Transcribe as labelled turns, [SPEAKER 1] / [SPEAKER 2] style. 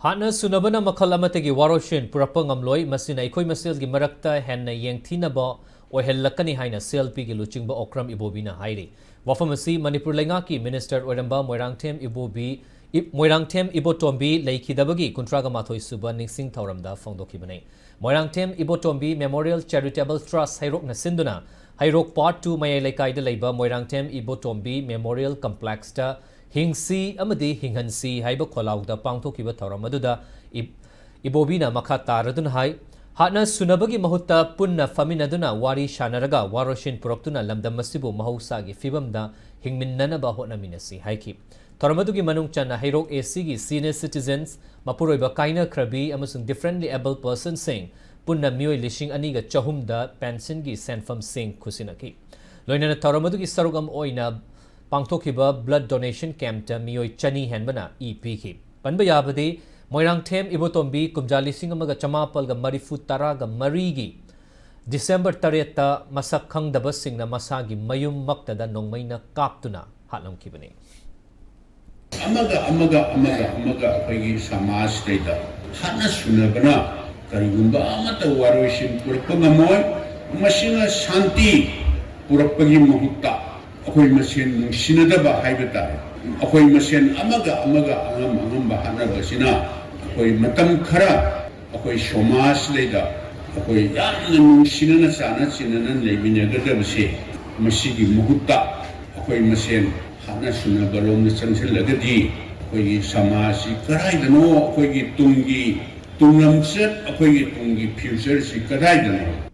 [SPEAKER 1] Hana sunabana makal amatagi waroshin purapang amloy masina ikoi masil gi marakta henna yeng thinaba o hellakani haina selpi gi luchingba okram Ibobi na hairi. Wafamasi Manipur lengaki Minister Oramba Moirangthem Ibotombi Leikidabagi Kuntraga Mathoi Suba Ningsing Tauramda Fongdokibane. Moirangthem Ibotombi Memorial Charitable Trust Hairok na Sinduna Hairok Part 2 Maya Leikaida Leiba Moirangthem Ibotombi Memorial Complex ta Hingsi amadi Hinghansi haiba Kolauda Pangtokiba Tauramaduda Ibobina Makata Radun Hai Hatna Sunabagi Mahutta Punna Faminaduna Wari Shanaraga Waroshin Puraktuna Lamda Masibu Mahusagi Fibamda Hingminanaba Hotnaminasi Haiki. Toramadugi Manungchana Hairok ACG Senior Citizens Mapuroiba Kaina Krabi Amasung differently able person sing Punna Mui Lishing Aniga Chahumda Pensingi Senfam Sing Kusinaki. Loinana Toramadugi Sarugam Oina Pangtokiba Blood Donation Camp ta Mioi Chani Henbana EPK. Panbayabadi Moirangthem Ibotombi Kumjali Singamaga Chamapalga Marifu Taraga Marigi December Tareta Masakhang Dabasing na Masagi Mayum Maktada Nongmayna Kaptuna Hatlam Kibani.
[SPEAKER 2] Amaga pagi samas data. Hana sunabana karigumba amata waroshin purpangamoy masina santi purapagi mahutta. Ako'y masin sinadaba haibata. Ako'y masin amaga angam bahana sina. Ako'y matam khara. Ako'y somas data. Ako'y yan sinana sana sinanan lebinaga basi. Masigi mahutta. Ako'y masin Hana sunabalong na sansalagadi, ako'y samasi karay dano, ako'y tungi tunglamsat, ako'y tungi future si karay dano.